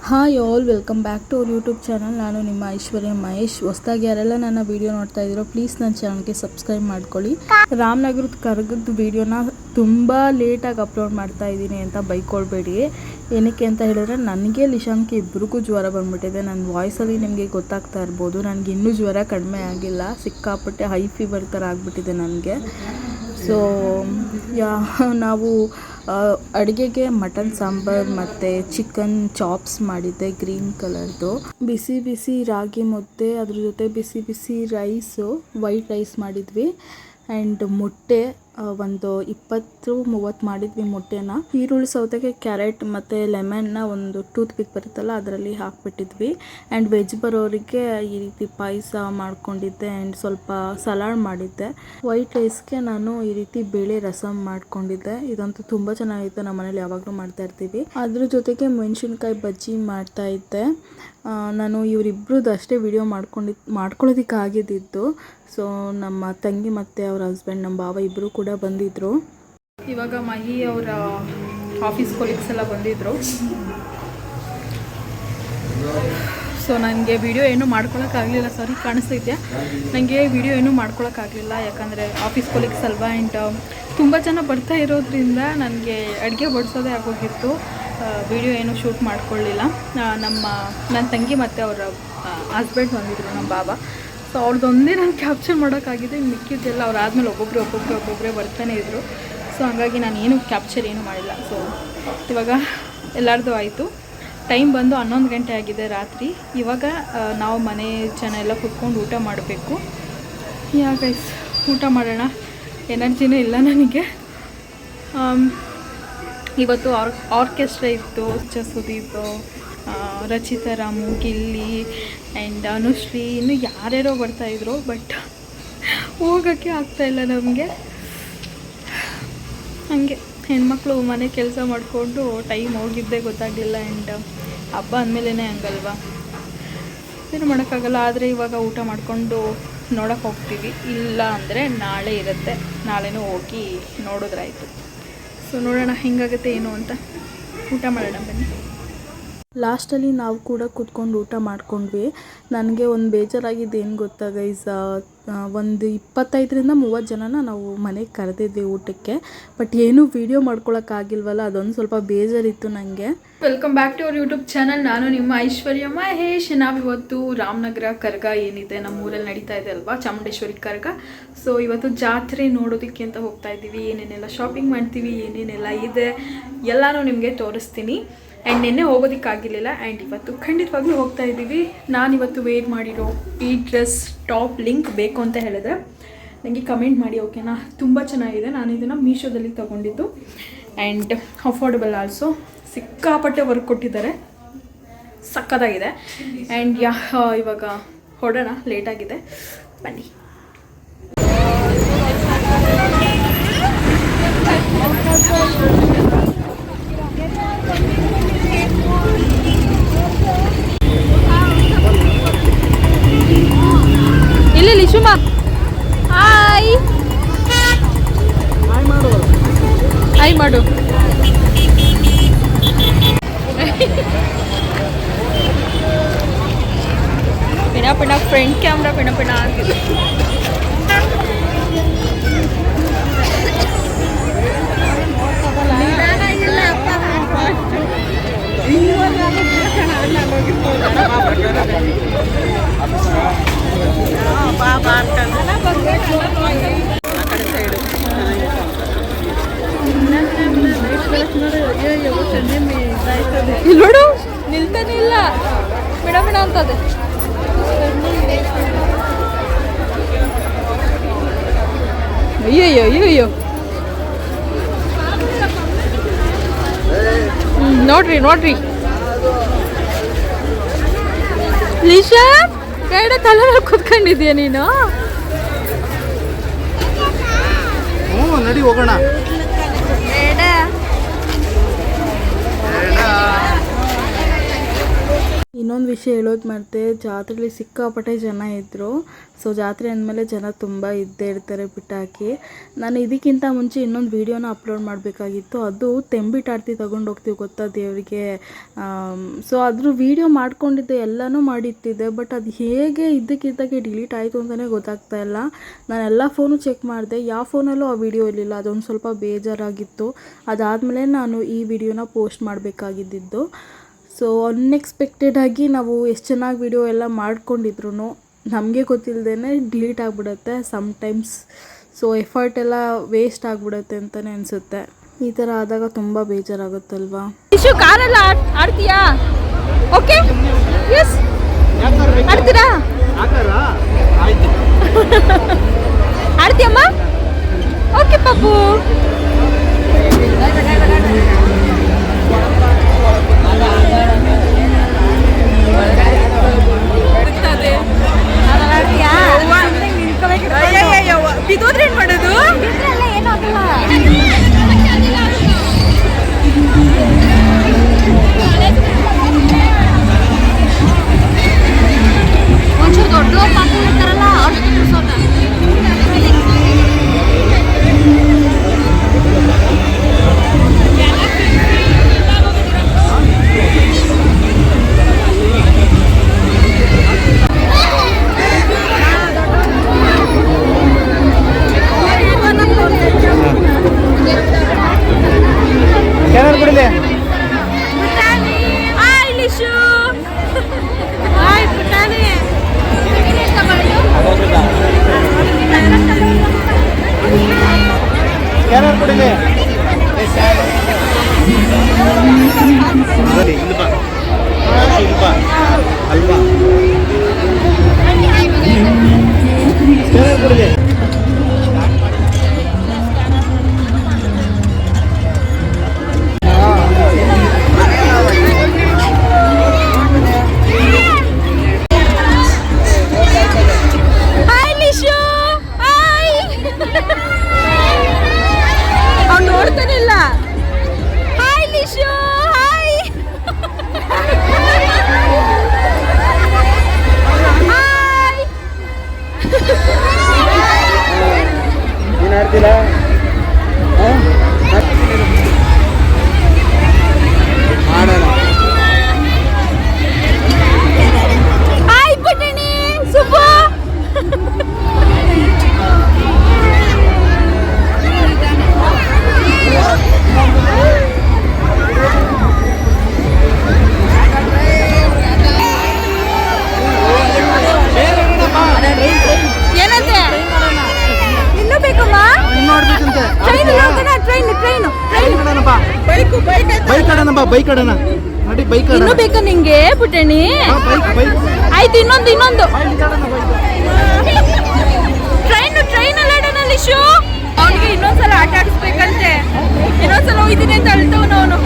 Hi all, welcome back to our YouTube channel. ನಾನು ನಿಮ್ಮ ಐಶ್ವರ್ಯ ಮಹೇಶ್. ಹೊಸದಾಗಿ ಯಾರೆಲ್ಲ ನನ್ನ ವೀಡಿಯೋ ನೋಡ್ತಾ ಇದ್ದೀರೋ ಪ್ಲೀಸ್ ನನ್ನ ಚಾನಲ್ಗೆ ಸಬ್ಸ್ಕ್ರೈಬ್ ಮಾಡ್ಕೊಳ್ಳಿ. ರಾಮನಗರದ ಕರಗದ ವೀಡಿಯೋನ ತುಂಬ ಲೇಟಾಗಿ ಅಪ್ಲೋಡ್ ಮಾಡ್ತಾ ಇದ್ದೀನಿ ಅಂತ ಬೈಕೊಳ್ಬೇಡಿ. ಏನಕ್ಕೆ ಅಂತ ಹೇಳಿದ್ರೆ ನನಗೆ ಲಿಶಾನ್ಗೆ ಇಬ್ಬರಿಗೂ ಜ್ವರ ಬಂದುಬಿಟ್ಟಿದೆ. ನನ್ನ ವಾಯ್ಸಲ್ಲಿ ನಿಮಗೆ ಗೊತ್ತಾಗ್ತಾ ಇರ್ಬೋದು. ನನಗೆ ಇನ್ನೂ ಜ್ವರ ಕಡಿಮೆ ಆಗಿಲ್ಲ, ಸಿಕ್ಕಾಪಟ್ಟೆ ಹೈ ಫೀವರ್ ಥರ ಆಗಿಬಿಟ್ಟಿದೆ ನನಗೆ. ಸೊ ನಾವು ಅಡುಗೆಗೆ ಮಟನ್ ಸಾಂಬಾರು ಮತ್ತು ಚಿಕನ್ ಚಾಪ್ಸ್ ಮಾಡಿದ್ದೆ, ಗ್ರೀನ್ ಕಲರ್ದು. ಬಿಸಿ ಬಿಸಿ ರಾಗಿ ಮುದ್ದೆ, ಅದ್ರ ಜೊತೆ ಬಿಸಿ ಬಿಸಿ ರೈಸು, ವೈಟ್ ರೈಸ್ ಮಾಡಿದ್ವಿ. ಆ್ಯಂಡ್ ಮೊಟ್ಟೆ ಒಂದು 20-30 ಮಾಡಿದ್ವಿ ಮೊಟ್ಟೆನ. ಈರುಳ್ಳಿ, ಸೌತೆಕಾಯಿ, ಕ್ಯಾರೆಟ್ ಮತ್ತು ಲೆಮನ್ನ ಒಂದು ಟೂತ್ ಪಿಕ್ ಬರುತ್ತಲ್ಲ ಅದರಲ್ಲಿ ಹಾಕ್ಬಿಟ್ಟಿದ್ವಿ. ಆ್ಯಂಡ್ ವೆಜ್ ಬರೋರಿಗೆ ಈ ರೀತಿ ಪಾಯಸ ಮಾಡ್ಕೊಂಡಿದ್ದೆ ಆ್ಯಂಡ್ ಸ್ವಲ್ಪ ಸಲಾಡ್ ಮಾಡಿದ್ದೆ. ವೈಟ್ ರೈಸ್ಗೆ ನಾನು ಈ ರೀತಿ ಬೇಳೆ ರಸಮ್ ಮಾಡ್ಕೊಂಡಿದ್ದೆ. ಇದಂತೂ ತುಂಬ ಚೆನ್ನಾಗಿತ್ತು, ನಮ್ಮ ಮನೇಲಿ ಯಾವಾಗಲೂ ಮಾಡ್ತಾ ಇರ್ತೀವಿ. ಅದ್ರ ಜೊತೆಗೆ ಮೆಣಸಿನ್ಕಾಯಿ ಬಜ್ಜಿ ಮಾಡ್ತಾ ಇದ್ದೆ. ನಾನು ಇವರಿಬ್ಬರದ್ದು ಅಷ್ಟೇ ವಿಡಿಯೋ ಮಾಡ್ಕೊಳ್ಳೋದಕ್ಕಾಗಿದ್ದು. ಸೊ ನಮ್ಮ ತಂಗಿ ಮತ್ತು ಅವ್ರ ಹಸ್ಬೆಂಡ್, ನಮ್ಮ ಭಾವ ಇಬ್ಬರು ಕೂಡ ಬಂದಿದ್ದರು. ಇವಾಗ ಮಹಿ ಅವರ ಆಫೀಸ್ ಕೊಲೀಗ್ಸ್ ಎಲ್ಲ ಬಂದಿದ್ದರು. ಸೊ ನನಗೆ ವಿಡಿಯೋ ಏನೂ ಮಾಡ್ಕೊಳಕ್ಕಾಗಲಿಲ್ಲ. ಸಾರಿ, ಕಾಣಿಸ್ತಿದ್ಯಾ? ನನಗೆ ವಿಡಿಯೋ ಏನೂ ಮಾಡ್ಕೊಳಕ್ಕಾಗಲಿಲ್ಲ, ಯಾಕಂದರೆ ಆಫೀಸ್ ಕೊಲೀಗ್ಸ್ ಅಲ್ವಾ. ಆ್ಯಂಡ್ ತುಂಬ ಜನ ಬರ್ತಾ ಇರೋದ್ರಿಂದ ನನಗೆ ಅಡುಗೆ ಬಡಿಸೋದೇ ಆಗೋಗಿತ್ತು. ವಿಡಿಯೋ ಏನೂ ಶೂಟ್ ಮಾಡ್ಕೊಳ್ಳಿಲ್ಲ. ನನ್ನ ತಂಗಿ ಮತ್ತು ಅವರ ಹಸ್ಬೆಂಡ್ ಬಂದಿದ್ದರು, ನಮ್ಮ ಬಾಬಾ. ಸೊ ಅವ್ರದ್ದೊಂದೇ ನಾನು ಕ್ಯಾಪ್ಚರ್ ಮಾಡೋಕ್ಕಾಗಿದೆ. ಮಿಕ್ಕಿದ್ದೆಲ್ಲ ಅವ್ರು ಆದಮೇಲೆ ಒಬ್ಬೊಬ್ಬರೇ ಬರ್ತಾನೆ ಇದ್ದರು. ಸೊ ಹಾಗಾಗಿ ನಾನು ಏನೂ ಕ್ಯಾಪ್ಚರ್ ಏನೂ ಮಾಡಿಲ್ಲ. ಸೊ ಇವಾಗ ಎಲ್ಲರದ್ದು ಆಯಿತು. ಟೈಮ್ ಬಂದು 11 ಗಂಟೆ ಆಗಿದೆ ರಾತ್ರಿ. ಇವಾಗ ನಾವು ಮನೆ ಜನ ಎಲ್ಲ ಕುತ್ಕೊಂಡು ಊಟ ಮಾಡಬೇಕು. ಗೈಸ್, ಊಟ ಮಾಡೋಣ. ಎನರ್ಜಿನೇ ಇಲ್ಲ ನನಗೆ. ಇವತ್ತು ಆರ್ಕೆಸ್ಟ್ರಾ ಇತ್ತು. ಸುದೀಪ್, ರಚಿತಾ ರಾಮು, ಗಿಲ್ಲಿ ಆ್ಯಂಡ್ ಅನುಶ್ರೀ, ಇನ್ನೂ ಯಾರ್ಯಾರೋ ಬರ್ತಾಯಿದ್ರು. ಬಟ್ ಹೋಗೋಕ್ಕೆ ಆಗ್ತಾಯಿಲ್ಲ ನಮಗೆ. ಹಾಗೆ ಹೆಣ್ಮಕ್ಳು ಮನೆ ಕೆಲಸ ಮಾಡಿಕೊಂಡು ಟೈಮ್ ಹೋಗಿದ್ದೇ ಗೊತ್ತಾಗಲಿಲ್ಲ. ಆ್ಯಂಡ್ ಹಬ್ಬ ಅಂದಮೇಲೆ ಹಂಗಲ್ವಾ, ಏನು ಮಾಡೋಕ್ಕಾಗಲ್ಲ. ಆದರೆ ಇವಾಗ ಊಟ ಮಾಡಿಕೊಂಡು ನೋಡೋಕೆ ಹೋಗ್ತೀವಿ. ಇಲ್ಲ ಅಂದರೆ ನಾಳೆ ಇರುತ್ತೆ, ನಾಳೆನೂ ಹೋಗಿ ನೋಡಿದ್ರಾಯ್ತು. ಸೊ ನೋಡೋಣ ಹೆಂಗಾಗುತ್ತೆ ಏನು ಅಂತ. ಊಟ ಮಾಡೋಣ ಬನ್ನಿ. ಲಾಸ್ಟಲ್ಲಿ ನಾವು ಕೂಡ ಕೂತ್ಕೊಂಡು ಊಟ ಮಾಡ್ಕೊಂಡ್ವಿ. ನನಗೆ ಒಂದು ಬೇಜಾರಾಗಿದ್ದು ಏನು ಗೊತ್ತಾ ಗೈಸ್, ಒಂದು 25-30 ಜನನ ನಾವು ಮನೆಗೆ ಕರೆದಿದ್ವಿ ಊಟಕ್ಕೆ. ಬಟ್ ಏನೂ ವೀಡಿಯೋ ಮಾಡ್ಕೊಳಕ್ಕಾಗಿಲ್ವಲ್ಲ, ಅದೊಂದು ಸ್ವಲ್ಪ ಬೇಜಾರಿತ್ತು ನನಗೆ. Welcome back to our YouTube channel. ನಾನು ನಿಮ್ಮ ಐಶ್ವರ್ಯ ಮಹೇಶ್. ನಾವಿವತ್ತು ರಾಮನಗರ ಕರಗ ಏನಿದೆ ನಮ್ಮೂರಲ್ಲಿ ನಡೀತಾ ಇದೆ ಅಲ್ವಾ, ಚಾಮುಂಡೇಶ್ವರಿ ಕರಗ. ಸೊ ಇವತ್ತು ಜಾತ್ರೆ ನೋಡೋದಕ್ಕೆ ಅಂತ ಹೋಗ್ತಾ ಇದ್ದೀವಿ. ಏನೇನೆಲ್ಲ ಶಾಪಿಂಗ್ ಮಾಡ್ತೀವಿ, ಏನೇನೆಲ್ಲ ಇದೆ ಎಲ್ಲನೂ ನಿಮಗೆ ತೋರಿಸ್ತೀನಿ. ಆ್ಯಂಡ್ ನಿನ್ನೆ ಹೋಗೋದಕ್ಕಾಗಿರಲಿಲ್ಲ, ಆ್ಯಂಡ್ ಇವತ್ತು ಖಂಡಿತವಾಗ್ಲೂ ಹೋಗ್ತಾ ಇದ್ದೀವಿ. ನಾನಿವತ್ತು ವೇರ್ ಮಾಡಿರೋ ಈ ಡ್ರೆಸ್ ಟಾಪ್ ಲಿಂಕ್ ಬೇಕು ಅಂತ ಹೇಳಿದ್ರೆ ನನಗೆ ಕಮೆಂಟ್ ಮಾಡಿ, ಓಕೆನಾ? ತುಂಬ ಚೆನ್ನಾಗಿದೆ. ನಾನು ಇದನ್ನು ಮೀಶೋದಲ್ಲಿ ತೊಗೊಂಡಿದ್ದು. And affordable also. ಸಿಕ್ಕಾಪಟ್ಟೆ ವರ್ಕ್ ಕೊಟ್ಟಿದ್ದಾರೆ, ಸಕ್ಕತ್ತಾಗಿದೆ. ಆ್ಯಂಡ್ ಇವಾಗ ಹೊಡೋಣ, ಲೇಟಾಗಿದೆ, ಬನ್ನಿ. ಇಲ್ಲಿ ಲಿಶುಮಾ, ಹಾಯ್ ಹಾಯ್ ಮಾಡು. ಪಿಣ ಫ್ರಂಟ್ ಕ್ಯಾಮ್ರಾ ಪಿಣ ಆಗಿದೆ. ನೋಡು, ನಿಲ್ತಾನೆ ಇಲ್ಲ, ಬಿಡ ಅಂತದೆ. ಅಯ್ಯಯ್ಯೋ ನೋಡ್ರಿ ಲಿಶಾ, ಬೇಡ, ತಲೆ ಮೇಲೆ ಕೂತ್ಕೊಂಡಿದ್ಯಾ ನೀನು? ನಡಿ ಹೋಗೋಣ. ಇನ್ನೊಂದು ವಿಷಯ ಹೇಳೋದು ಮತ್ತೆ, ಜಾತ್ರೆಯಲ್ಲಿ ಸಿಕ್ಕಾಪಟ್ಟೆ ಜನ ಇದ್ದರು. ಸೊ ಜಾತ್ರೆ ಅಂದಮೇಲೆ ಜನ ತುಂಬ ಇದ್ದೇ ಇರ್ತಾರೆ ಬಿಟ್ಟಾಕಿ. ನಾನು ಇದಕ್ಕಿಂತ ಮುಂಚೆ ಇನ್ನೊಂದು ವೀಡಿಯೋನ ಅಪ್ಲೋಡ್ ಮಾಡಬೇಕಾಗಿತ್ತು. ಅದು ತೆಂಬಿಟ್ಟು ಆರತಿ ತೊಗೊಂಡು ಹೋಗ್ತೀವಿ ಗೊತ್ತಾ ದೇವರಿಗೆ. ಸೊ ಅದ್ರ ವೀಡಿಯೋ ಮಾಡ್ಕೊಂಡಿದ್ದೆ, ಎಲ್ಲನೂ ಮಾಡಿಟ್ಟಿದ್ದೆ. ಬಟ್ ಅದು ಹೇಗೆ ಇದ್ದಕ್ಕಿದ್ದಾಗೆ ಡಿಲೀಟ್ ಆಯಿತು ಅಂತಲೇ ಗೊತ್ತಾಗ್ತಾ ಇಲ್ಲ. ನಾನೆಲ್ಲ ಫೋನು ಚೆಕ್ ಮಾಡಿದೆ, ಯಾವ ಫೋನಲ್ಲೂ ಆ ವಿಡಿಯೋ ಇರಲಿಲ್ಲ. ಅದೊಂದು ಸ್ವಲ್ಪ ಬೇಜಾರಾಗಿತ್ತು. ಅದಾದಮೇಲೆ ನಾನು ಈ ವಿಡಿಯೋನ ಪೋಸ್ಟ್ ಮಾಡಬೇಕಾಗಿದ್ದು. ಸೊ ಅನ್ಎಕ್ಸ್ಪೆಕ್ಟೆಡಾಗಿ ನಾವು ಎಷ್ಟು ಚೆನ್ನಾಗಿ ವಿಡಿಯೋ ಎಲ್ಲ ಮಾಡ್ಕೊಂಡಿದ್ರು ನಮಗೆ ಗೊತ್ತಿಲ್ಲದೇ ಡಿಲೀಟ್ ಆಗಿಬಿಡುತ್ತೆ ಸಮ್ಟೈಮ್ಸ್. ಸೊ ಎಫರ್ಟ್ ಎಲ್ಲ ವೇಸ್ಟ್ ಆಗಿಬಿಡುತ್ತೆ ಅಂತಲೇ ಅನಿಸುತ್ತೆ. ಈ ಥರ ಆದಾಗ ತುಂಬ ಬೇಜಾರಾಗುತ್ತಲ್ವಾ. ಕಾರೆಲ್ಲ ಆಡ್ತೀಯಾ? ಓಕೆ, ಎಸ್ ಆಡ್ತೀರಾ? ಆಡ್ತೀಯಮ್ಮ? ಓಕೆ ಪಾಪು. ಬಿದ್ದೋದ್ರೆ ಏನ್ ಮಾಡೋದು? ಒಂಚೂರು ದೊಡ್ಡ ಪಾಪು ಇರ್ತಾರಲ್ಲ ಅವ್ರಿಗೆ ಬಿಡಿಸೋದ. ಇನ್ನೂ ಬೇಕಾ ನಿಂಗೆ ಪುಟ್ಟಣಿ? ಆಯ್ತು, ಇನ್ನೊಂದು ಟ್ರೈನ್ ಅಲ್ಲ ಲಿಶು. ಅವನಿಗೆ ಇನ್ನೊಂದ್ಸಲ ಆಟ ಆಡಿಸ್ಬೇಕಂತೆ. ಇನ್ನೊಂದ್ಸಲ ಹೋಗಿದ್ದೀನಿ ಅಂತ ಅಳ್ತವನು ಅವನು.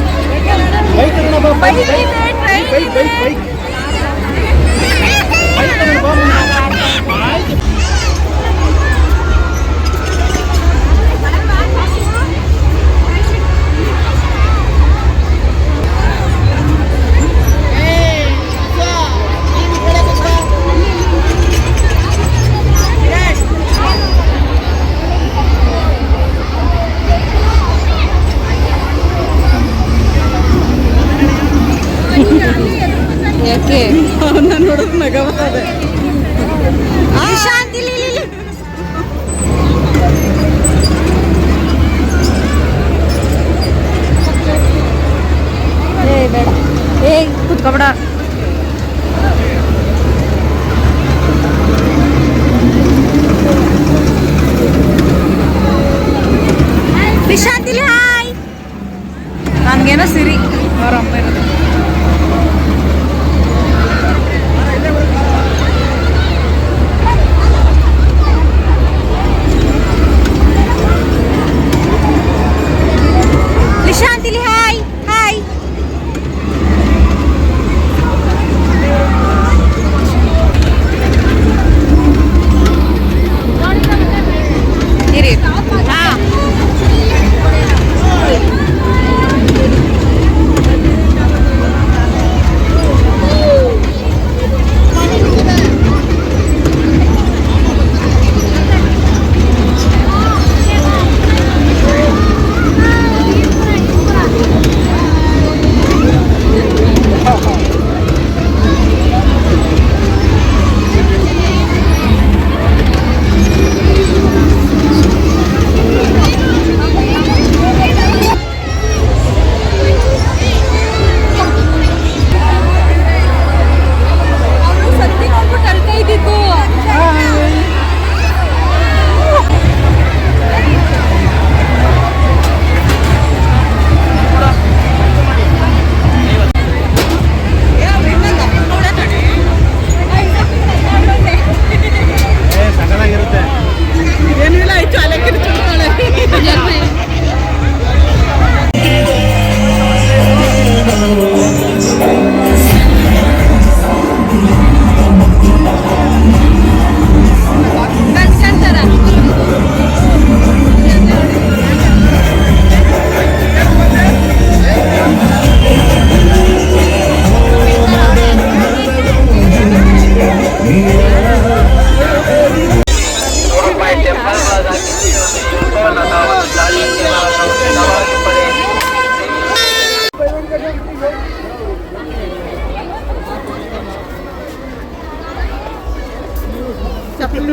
ಯಾಕೆ ಅವನ್ನ ನೋಡೋದು ನಗ ಬರ್ತದೆ. ಶಾಂತಿ ಬೇಡ, ಕುತ್ಕೊಬೇಡ. ಶಾಂತಿಲಿ ಹಾಯ್. ನನ್ಗೇನೋ ಸಿರಿ ಅವ್ರ ಅಮ್ಮ ಇರೋದು. ಶಾಂತಿಲಿ ಹಾಯ್ ಹಾಯ್. ಇರಿ ಹಾ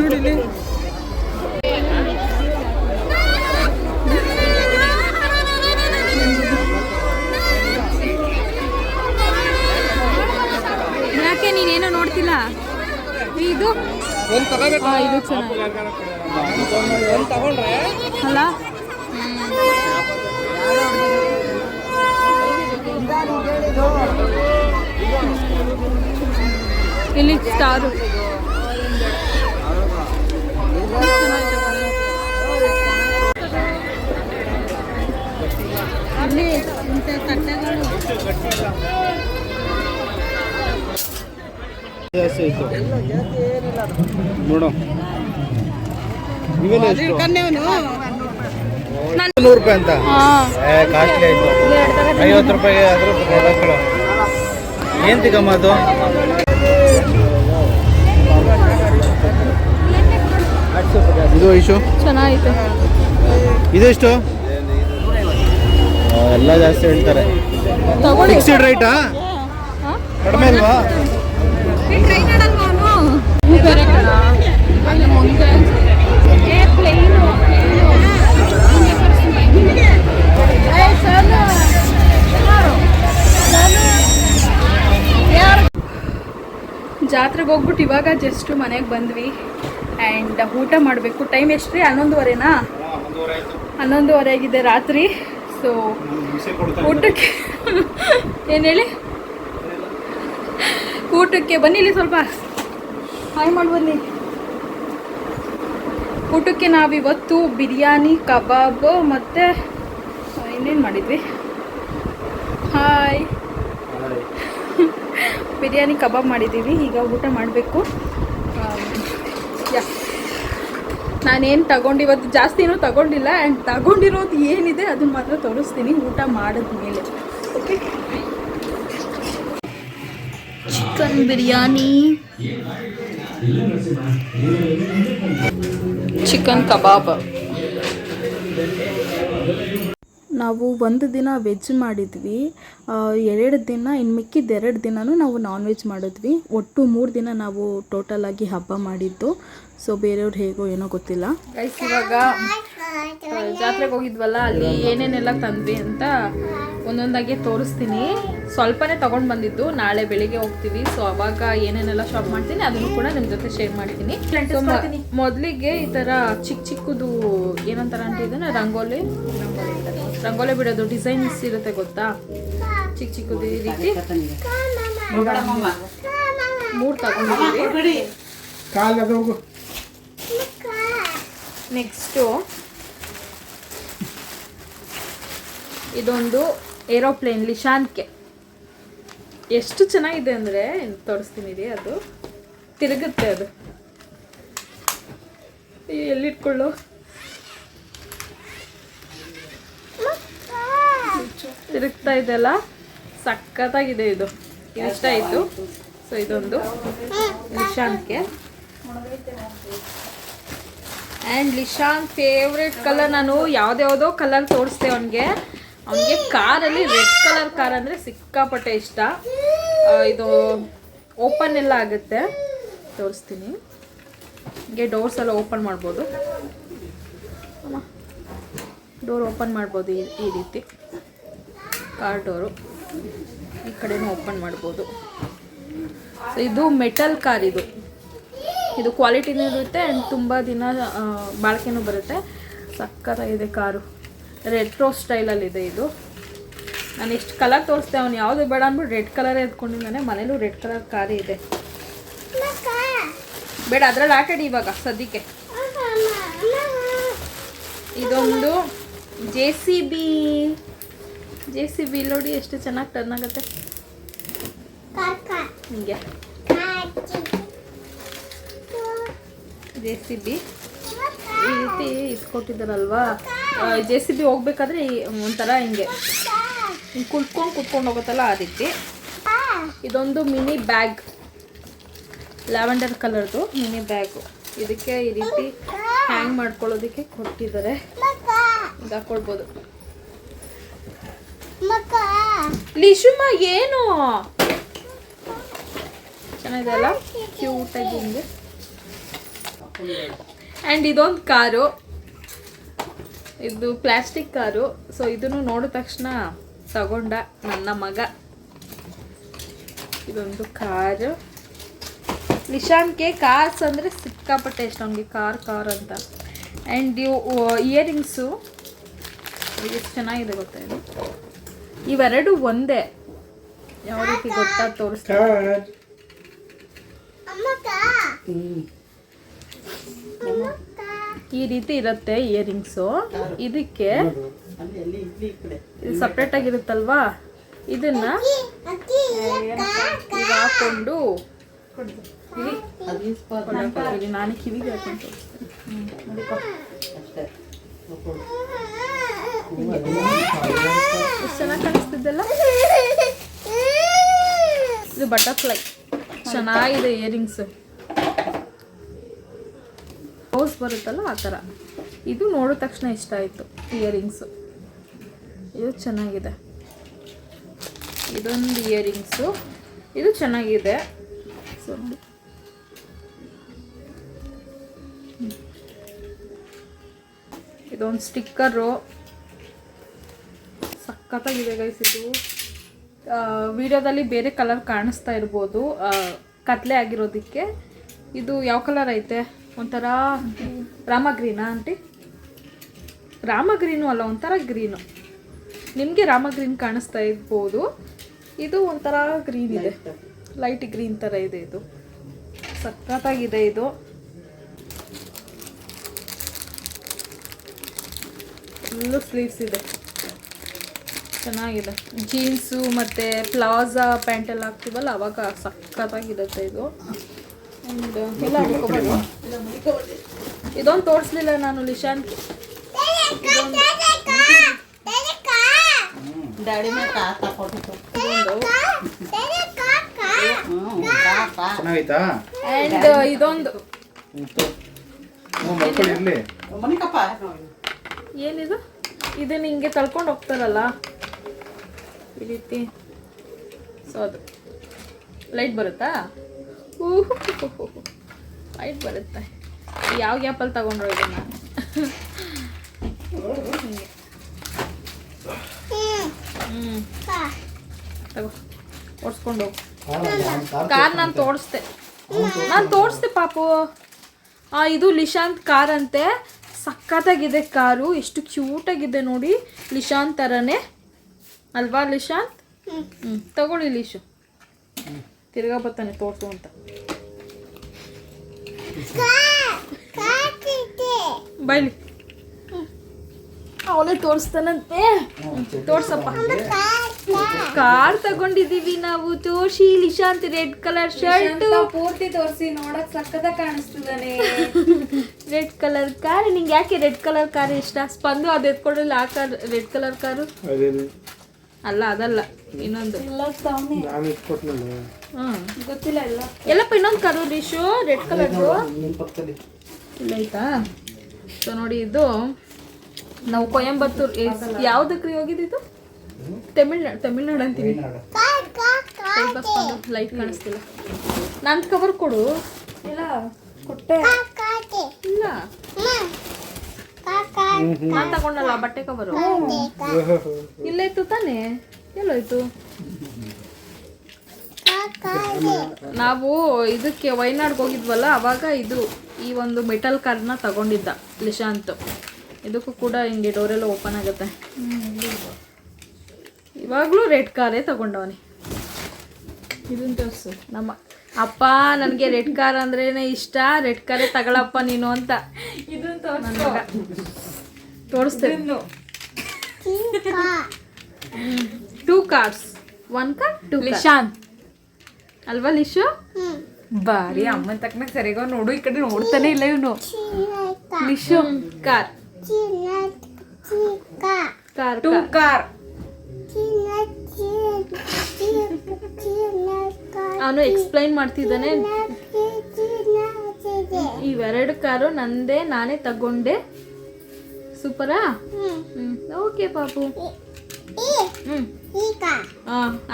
ನೋಡಿಲಿ. ಯಾಕೆ ನೀನೇನೋ ನೋಡ್ತಿಲ್ಲ? ಇದು ಇದು ಚೆನ್ನಾಗಿ ಅಲ್ಲ. ಇಲ್ಲಿ ಸ್ಟಾರು ಅಲ್ಲಿ ಇಂಥ ತಟ್ಟೆಗಳು ಜಾಸ್ತಿ ಆಯ್ತು ನೋಡು. ಇವೆಲ್ಲ ಎಷ್ಟು? 100 ರೂಪಾಯಿ ಅಂತ ಕಾಸ್ಟ್ಲಿ ಆಯ್ತು. 50 ರೂಪಾಯಿಗೆ ಅದ್ರ ಪ್ರಾಡಕ್ಟ್ಗಳು ಏನು ತಿಗಮ್ಮ ಅದು? ಇದು ಐಶು ಚೆನ್ನಾಗಿದೆ. ಇದೆಷ್ಟು? ಎಲ್ಲ ಜಾಸ್ತಿ ಹೇಳ್ತಾರೆ. ಫಿಕ್ಸ್ಡ್ ರೈಟಾ? ಕಡಿಮೆ ಅಲ್ವಾ? ಬೇರೆ ಕಣ ಅಲ್ಲಿ ಮುಂದೆ ಪ್ಲೇನು ಜಾತ್ರೆಗೆ ಹೋಗ್ಬಿಟ್ಟು ಇವಾಗ ಜಸ್ಟ್ ಮನೆಗೆ ಬಂದ್ವಿ. ಆ್ಯಂಡ್ ಊಟ ಮಾಡಬೇಕು. ಟೈಮ್ ಎಷ್ಟು ರೀ? 11:30ನಾ? 11:30 ಆಗಿದೆ ರಾತ್ರಿ. ಸೊ ಊಟಕ್ಕೆ ಏನು ಹೇಳಿ, ಊಟಕ್ಕೆ ಬನ್ನಿ ಇಲ್ಲಿ ಸ್ವಲ್ಪ ಹಾಯ್ ಮಾಡಿ ಬನ್ನಿ. ಊಟಕ್ಕೆ ನಾವಿವತ್ತು ಬಿರಿಯಾನಿ, ಕಬಾಬ್ ಮತ್ತು ಇನ್ನೇನು ಮಾಡಿದ್ವಿ? ಹಾಯ್ ಬಿರಿಯಾನಿ ಕಬಾಬ್ ಮಾಡಿದ್ದೀವಿ. ಈಗ ಊಟ ಮಾಡಬೇಕು. ನಾನೇನು ತಗೊಂಡು ಇವತ್ತು ಜಾಸ್ತಿ ಏನೂ ತಗೊಂಡಿಲ್ಲ. ಆ್ಯಂಡ್ ತಗೊಂಡಿರೋದು ಏನಿದೆ ಅದನ್ನು ಮಾತ್ರ ತೋರಿಸ್ತೀನಿ ಊಟ ಮಾಡಿದ್ಮೇಲೆ. ಓಕೆ, ಚಿಕನ್ ಬಿರಿಯಾನಿ, ಚಿಕನ್ ಕಬಾಬ್. ನಾವು ಒಂದು ದಿನ ವೆಜ್ ಮಾಡಿದ್ವಿ, 2 ದಿನ, ಇನ್ನು ಮಿಕ್ಕಿದ 2 ದಿನವೂ ನಾವು ನಾನ್ ವೆಜ್ ಮಾಡಿದ್ವಿ. ಒಟ್ಟು 3 ದಿನ ನಾವು ಟೋಟಲಾಗಿ ಹಬ್ಬ ಮಾಡಿದ್ದು. ಸೊ ಬೇರೆಯವ್ರು ಹೇಗೋ ಏನೋ ಗೊತ್ತಿಲ್ಲ. ಗೈಸ್, ಇವಾಗ ಜಾತ್ರೆಗೆ ಹೋಗಿದ್ವಲ್ಲ, ಅಲ್ಲಿ ಏನೇನೆಲ್ಲ ತಂದ್ವಿ ಅಂತ ಒಂದೊಂದಾಗಿ ತೋರಿಸ್ತೀನಿ. ಸ್ವಲ್ಪನೇ ತೊಗೊಂಡು ಬಂದಿದ್ದು, ನಾಳೆ ಬೆಳಿಗ್ಗೆ ಹೋಗ್ತೀವಿ. ಸೊ ಅವಾಗ ಏನೇನೆಲ್ಲ ಶಾಪ್ ಮಾಡ್ತೀನಿ ಅದನ್ನು ಕೂಡ ನಿಮ್ಮ ಜೊತೆ ಶೇರ್ ಮಾಡ್ತೀನಿ. ಮೊದಲಿಗೆ ಈ ಥರ ಚಿಕ್ಕ ಚಿಕ್ಕದು ಏನಂತಾರ ಅಂತ ಇದನ್ನು ರಂಗೋಲಿ ಬಿಡೋದು ಡಿಸೈನ್ಸ್ ಇರುತ್ತೆ ಗೊತ್ತಾ? ಚಿಕ್ಕ ಚಿಕ್ಕದು ಈ ರೀತಿ 3 ತಗೊಂಡಿದ್ದೀವಿ. ನೆಕ್ಸ್ಟು ಇದೊಂದು ಏರೋಪ್ಲೇನ್ ಲಿಶಾನ್ಗೆ. ಎಷ್ಟು ಚೆನ್ನಾಗಿದೆ ಅಂದರೆ ತೋರಿಸ್ತೀನಿ ರೀ. ಅದು ತಿರುಗುತ್ತೆ, ಅದು ಎಲ್ಲಿಟ್ಕೊಳ್ಳು, ತಿರುಗ್ತಾ ಇದೆಲ್ಲ, ಸಖತ್ತಾಗಿದೆ. ಇದು ಇಷ್ಟ ಆಯಿತು. ಸೊ ಇದೊಂದು ಲಿಶಾನ್ಗೆ. ಆ್ಯಂಡ್ ಲಿಶಾನ್ ಫೇವ್ರೆಟ್ ಕಲರ್, ನಾನು ಯಾವುದ್ಯಾವುದೋ ಕಲರ್ ತೋರಿಸ್ದೆ ಅವನಿಗೆ ಕಾರಲ್ಲಿ ರೆಡ್ ಕಲರ್ ಕಾರ್ ಅಂದರೆ ಸಿಕ್ಕಾಪಟ್ಟೆ ಇಷ್ಟ. ಇದು ಓಪನ್ ಎಲ್ಲ ಆಗುತ್ತೆ, ತೋರಿಸ್ತೀನಿ. ಹೀಗೆ ಡೋರ್ಸ್ ಎಲ್ಲ ಓಪನ್ ಮಾಡ್ಬೋದು. ಡೋರ್ ಓಪನ್ ಮಾಡ್ಬೋದು ಈ ರೀತಿ. ಕಾರ್ ಡೋರು ಈ ಕಡೆನೂ ಓಪನ್ ಮಾಡ್ಬೋದು. ಸೊ ಇದು ಮೆಟಲ್ ಕಾರ್. ಇದು ಕ್ವಾಲಿಟಿನೂ ಇರುತ್ತೆ ಆ್ಯಂಡ್ ತುಂಬ ದಿನ ಬಾಳಿಕೆನೂ ಬರುತ್ತೆ. ಸಕ್ಕತ್ತಾಗಿದೆ ಕಾರು. ರೆಟ್ರೋ ಸ್ಟೈಲಲ್ಲಿದೆ ಇದು. ನಾನು ಎಷ್ಟು ಕಲರ್ ತೋರಿಸ್ದೆ, ಅವನು ಯಾವುದು ಬೇಡ ಅಂದ್ಬಿಟ್ಟು ರೆಡ್ ಕಲರೇ ಎತ್ಕೊಂಡಿದ್ದಾನೆ. ಮನೇಲೂ ರೆಡ್ ಕಲರ್ ಕಾರೇ ಇದೆ. ಬೇಡ, ಅದರಲ್ಲಿ ಆಟಾಡಿ ಇವಾಗ ಸದ್ಯಕ್ಕೆ. ಇದೊಂದು JCB ನೋಡಿ ಎಷ್ಟು ಚೆನ್ನಾಗಿ ಟರ್ನ್ ಆಗುತ್ತೆ ಹಿಂಗೆ. JCB ಈ ರೀತಿ ಇಸ್ಕೊಟ್ಟಿದ್ದಾರಲ್ವಾ. JCB ಹೋಗ್ಬೇಕಾದ್ರೆ ಒಂಥರ ಹಿಂಗೆ ಕುತ್ಕೊಂಡು ಹೋಗುತ್ತಲ್ಲ, ಆ ರೀತಿ. ಇದೊಂದು ಮಿನಿ ಬ್ಯಾಗ್, ಲ್ಯಾವೆಂಡರ್ ಕಲರ್ದು ಮಿನಿ ಬ್ಯಾಗು. ಇದಕ್ಕೆ ಈ ರೀತಿ ಹ್ಯಾಂಗ್ ಮಾಡ್ಕೊಳ್ಳೋದಕ್ಕೆ ಕೊಟ್ಟಿದ್ದಾರೆ. ಈಗ ಹಾಕೊಳ್ಬೋದು. ಲಿಶುಮ ಏನು ಚೆನ್ನಾಗಿದೆ ಅಲ್ಲ, ಕ್ಯೂಟಾಗಿ ಹಿಂಗೆ. ಆ್ಯಂಡ್ ಇದೊಂದು ಕಾರು, ಇದು ಪ್ಲಾಸ್ಟಿಕ್ ಕಾರು. ಸೊ ಇದನ್ನು ನೋಡಿದ ತಕ್ಷಣ ತಗೊಂಡ ನನ್ನ ಮಗ. ಇದೊಂದು ಕಾರು. ನಿಶಾಂತ್ಗೆ ಕಾರ್ಸ್ ಅಂದರೆ ಸಿಕ್ಕಾಪಟ್ಟೆ ಇಷ್ಟ, ಅವನಿಗೆ ಕಾರ್ ಅಂತ. ಆ್ಯಂಡ್ ಇಯರಿಂಗ್ಸು ಎಷ್ಟು ಚೆನ್ನಾಗಿದೆ ಗೊತ್ತಾ ಇದು. ಇವೆರಡು ಒಂದೇ, ಯಾವ ರೀತಿ ಗೊತ್ತಾ ತೋರಿಸ್ತಾರೆ. ಈ ರೀತಿ ಇರುತ್ತೆ ಇಯರಿಂಗ್ಸು. ಇದಕ್ಕೆ ಇದು ಸಪ್ರೇಟ್ ಆಗಿರುತ್ತಲ್ವಾ, ಇದನ್ನ ಈಗ ಹಾಕೊಂಡು ನಾನು ಕಿವಿಗೆ ಹಾಕೊಂಡು ತೋರಿಸ್ತೇನೆ. ಎಷ್ಟು ಚೆನ್ನಾಗಿ ಕಾಣಿಸ್ತಿದ್ದಲ್ಲ. ಇದು ಬಟರ್ಫ್ಲೈ, ಚೆನ್ನಾಗಿದೆ ಇಯರಿಂಗ್ಸ್. ರೋಸ್ ಬರುತ್ತಲ್ಲ ಆ ಥರ. ಇದು ನೋಡಿದ ತಕ್ಷಣ ಇಷ್ಟ ಆಯಿತು ಇಯರಿಂಗ್ಸು. ಇದು ಚೆನ್ನಾಗಿದೆ. ಇದೊಂದು ಇಯರಿಂಗ್ಸು, ಇದು ಚೆನ್ನಾಗಿದೆ. ಸೊ ಇದೊಂದು ಸ್ಟಿಕ್ಕರು, ಸಖತ್ತಾಗಿದೆ ಗೈಸ್. ಇದು ವಿಡಿಯೋದಲ್ಲಿ ಬೇರೆ ಕಲರ್ ಕಾಣಿಸ್ತಾ ಇರ್ಬೋದು, ಕತ್ಲೆ ಆಗಿರೋದಕ್ಕೆ. ಇದು ಯಾವ ಕಲರ್ ಐತೆ, ಒಂಥರ ರಾಮ ಗ್ರೀನಾ ಆಂಟಿ? ರಾಮ ಗ್ರೀನು ಅಲ್ಲ, ಒಂಥರ ಗ್ರೀನು. ನಿಮಗೆ ರಾಮ ಗ್ರೀನ್ ಕಾಣಿಸ್ತಾ ಇರ್ಬೋದು, ಇದು ಒಂಥರ ಗ್ರೀನ್ ಇದೆ, ಲೈಟ್ ಗ್ರೀನ್ ಥರ ಇದೆ. ಇದು ಸಖತ್ತಾಗಿದೆ. ಇದು ಫುಲ್ಲು ಸ್ಲೀವ್ಸ್ ಇದೆ, ಚೆನ್ನಾಗಿದೆ. ಜೀನ್ಸು ಮತ್ತು ಪ್ಲಾಜಾ ಪ್ಯಾಂಟೆಲ್ಲ ಹಾಕ್ತೀವಲ್ಲ ಅವಾಗ ಸಖತ್ತಾಗಿರುತ್ತೆ ಇದು. ಆ್ಯಂಡ್ ಎಲ್ಲ ಹುಡ್ಕೊಬೋದು. ಇದೊಂದು ತೋರಿಸ್ಲಿಲ್ಲ ನಾನು ಲಿಶಾಂತ್. ಚೆನ್ನಾಗೈತಾ? ಆ್ಯಂಡ್ ಇದೊಂದು ಏನಿದು, ಇದನ್ನ ಹಿಂಗೆ ತಳ್ಕೊಂಡು ಹೋಗ್ತಾರಲ್ಲ ಈ ರೀತಿ. ಸೊ ಅದು ಲೈಟ್ ಬರುತ್ತಾ? ಲೈಟ್ ಬರುತ್ತೆ. ಯಾವ ಗ್ಯಾಪಲ್ಲಿ ತಗೊಂಡ್ರು ಇದನ್ನ? ತಗೋ, ಓಡಿಸ್ಕೊಂಡು ಹೋಗು. ಕಾರ್ ನಾನು ತೋರಿಸ್ದೆ ಪಾಪು. ಇದು ಲಿಶಾಂತ್ ಕಾರ್ ಅಂತೆ. ಸಖತ್ತಾಗಿದೆ ಕಾರು, ಎಷ್ಟು ಕ್ಯೂಟಾಗಿದೆ ನೋಡಿ, ಲಿಶಾಂತ್ ಥರನೇ ಅಲ್ವಾ ಲಿಶಾಂತ್? ತಗೊಳ್ಳಿ ಲಿಶು, ತಿರ್ಗಾ ಬರ್ತಾನೆ ತೋರ್ಸು ಅಂತ. ಬೈಲಿ, ಅವನೇ ತೋರಿಸ್ತಾನಂತೆ. ತೋರ್ಸಪ್ಪ. ಕಾರ್ ತಗೊಂಡಿದೀವಿ ನಾವು. ತೋರ್ಸಿ ಲಿಶಾಂತ್. Red colour shirt. ಪೂರ್ತಿ ತೋರಿಸಿ, ನೋಡಕ್ ಸಕ್ಕತ್ತಾಗಿ ಕಾಣಿಸ್ತಿದ್ದಾನೆ. Red colour car. ನಿಂಗೆ ಯಾಕೆ ರೆಡ್ ಕಲರ್ ಕಾರ್ ಇಷ್ಟ? ಸ್ಪಂದು ಅದು ಎತ್ಕೊಡಲ್ಲ ಆ ಕಾರ್, ರೆಡ್ ಕಲರ್ ಕಾರು ಅಲ್ಲ, ಅದಲ್ಲ, ಇನ್ನೊಂದು. ಗೊತ್ತಿಲ್ಲ ಎಲ್ಲ. ಎಲ್ಲಪ್ಪ ಇನ್ನೊಂದು ಕಾರು ರಿಶು, ರೆಡ್ ಕಲರ್ ಇಲ್ಲ ಆಯ್ತಾ? ಸೊ ನೋಡಿ, ಇದು ನಾವು ಕೊಯಂಬತ್ತೂರ್ ಯಾವ್ದಕ್ರಿ ಹೋಗಿದ್ದು? ತಮಿಳ್ನಾಡು ಅಂತೀವಿ. ಲೈಟ್ ಕಾಣಿಸ್ತಿಲ್ಲ. ನನ್ನ ಕವರ್ ಕೊಡು. ಇಲ್ಲ ಕೊಟ್ಟೆ. ಇಲ್ಲ ನಾನು ತಗೊಂಡಲ್ಲ ಬಟ್ಟೆ ಕವರು. ಇಲ್ಲಾಯ್ತು ತಾನೇ? ಎಲ್ಲೋಯ್ತು? ನಾವು ಇದಕ್ಕೆ ವಯನಾಡ್ಗೆ ಹೋಗಿದ್ವಲ್ಲ, ಅವಾಗ ಇದು ಈ ಒಂದು ಮೆಟಲ್ ಕಾರ್ನ ತಗೊಂಡಿದ್ದ ಲಿಶಾಂತ್. ಇದಕ್ಕೂ ಕೂಡ ಹಿಂಗೆ ಡೋರೆಲ್ಲ ಓಪನ್ ಆಗುತ್ತೆ. ಇವಾಗಲೂ ರೆಡ್ ಕಾರೇ ತಗೊಂಡವನಿ. ಇದನ್ನ ತೋರಿಸು. ನಮ್ಮ ಅಪ್ಪ ನನಗೆ ರೆಡ್ ಕಾರ್ ಅಂದ್ರೇನೆ ಇಷ್ಟ, ರೆಡ್ ಕಾರೇ ತಗೊಳಪ್ಪ ನೀನು ಅಂತ. ಇದನ್ನ ತೋರಿಸ್ತೇನೆ. 2 ಕಾರ್ಸ್, 1 ಕಾರ್ 2 ಲಿಶಾಂತ್ ಅಲ್ವಾ ಲಿಶು? ಬಾರಿ ಅಮ್ಮನ ತಕ್ಕನಾಗ ಸರಿಗ ನೋಡು, ಈ ಕಡೆ ನೋಡ್ತಾನೆ ಇಲ್ಲ ಇವನು. ಲಿಶು ಕಾರ್, ಕಾರ್ 2 ಕಾರ್. ಅವನು ಎಕ್ಸ್ಪ್ಲೈನ್ ಮಾಡ್ತಿದ್ದಾನೆ. ಇವೆರಡು ಕಾರು ನಂದೇ, ನಾನೇ ತಗೊಂಡೆ. ಸೂಪರಾ? ಓಕೆ ಪಾಪು.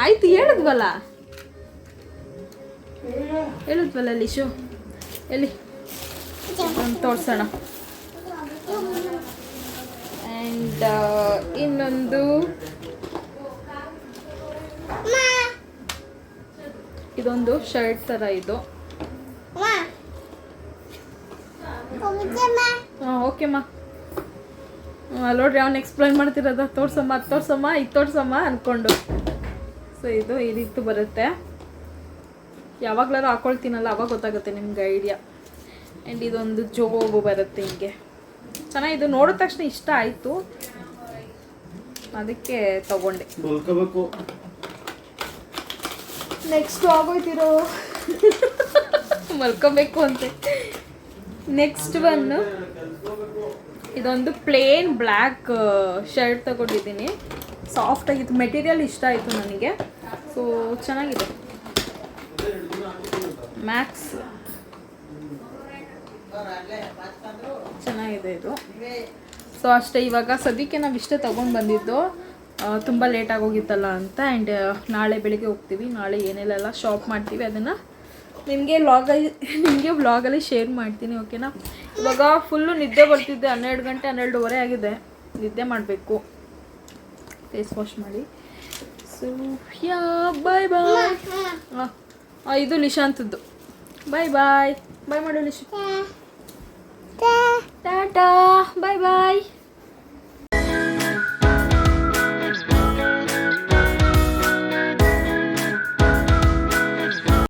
ಆಯ್ತು, ಹೇಳಿದ್ವಲ್ಲ ಲಿಶು. ಎಲ್ಲಿ ತೋರಿಸೋಣ. ಆ್ಯಂಡ್ ಇನ್ನೊಂದು ಇದೊಂದು ಶರ್ಟ್ ಥರ ಇದು. ಹಾಂ ಓಕೆಮ್ಮ. ನೋಡ್ರಿ ಅವ್ನು ಎಕ್ಸ್ಪ್ಲೈನ್ ಮಾಡ್ತಿರೋದ, ತೋರ್ಸಮ್ಮ ಅದು ತೋರ್ಸಮ್ಮ ಇದು ತೋರ್ಸಮ್ಮ ಅಂದ್ಕೊಂಡು. ಸೊ ಇದು ಈ ರೀತಿ ಬರುತ್ತೆ. ಯಾವಾಗಲಾರು ಹಾಕೊಳ್ತೀನಲ್ಲ ಅವಾಗ ಗೊತ್ತಾಗುತ್ತೆ ನಿಮ್ಗೆ ಐಡಿಯಾ. ಆ್ಯಂಡ್ ಇದೊಂದು ಜೋಬು ಬರುತ್ತೆ ಹಿಂಗೆ. ಚೆನ್ನಾಗಿದ್ದು, ನೋಡಿದ ತಕ್ಷಣ ಇಷ್ಟ ಆಯಿತು, ಅದಕ್ಕೆ ತಗೊಂಡೆ. ನೆಕ್ಸ್ಟ್ ಆಗೋಯ್ತಿರೋ ಮಲ್ಕೋಬೇಕು ಅಂತೆ. ನೆಕ್ಸ್ಟ್ ಬಂದು ಇದೊಂದು ಪ್ಲೇನ್ ಬ್ಲ್ಯಾಕ್ ಶರ್ಟ್ ತಗೊಂಡಿದ್ದೀನಿ. ಸಾಫ್ಟಾಗಿತ್ತು, ಮೆಟೀರಿಯಲ್ ಇಷ್ಟ ಆಯಿತು ನನಗೆ. ಸೊ ಚೆನ್ನಾಗಿದೆ, ಮ್ಯಾಕ್ಸ್ ಚೆನ್ನಾಗಿದೆ ಇದು. ಸೊ ಅಷ್ಟೇ, ಇವಾಗ ಸದ್ಯಕ್ಕೆ ನಾವು ಇಷ್ಟೇ ತೊಗೊಂಡು ಬಂದಿದ್ದು. ತುಂಬ ಲೇಟಾಗಿ ಹೋಗಿತ್ತಲ್ಲ ಅಂತ. ಆ್ಯಂಡ್ ನಾಳೆ ಬೆಳಿಗ್ಗೆ ಹೋಗ್ತೀವಿ. ನಾಳೆ ಏನೆಲ್ಲ ಶಾಪ್ ಮಾಡ್ತೀವಿ ಅದನ್ನು ನಿಮಗೆ ವ್ಲಾಗಲ್ಲಿ ಶೇರ್ ಮಾಡ್ತೀನಿ, ಓಕೆನಾ. ಇವಾಗ ಫುಲ್ಲು ನಿದ್ದೆ ಬರ್ತಿದ್ದೆ. 12 ಗಂಟೆ 12:30 ಆಗಿದೆ. ನಿದ್ದೆ ಮಾಡಬೇಕು, ಫೇಸ್ ವಾಶ್ ಮಾಡಿ. ಸೊ ಯಾ ಬಾಯ್ ಬಾಯ್. ಇದು ಲಿಶಾಂತದ್ದು. ಬಾಯ್ ಬಾಯ್. ಬಾಯ್ ಮಾಡು ಲಿಶಾ. ಟಾಟಾ ಬಾಯ್ ಬಾಯ್.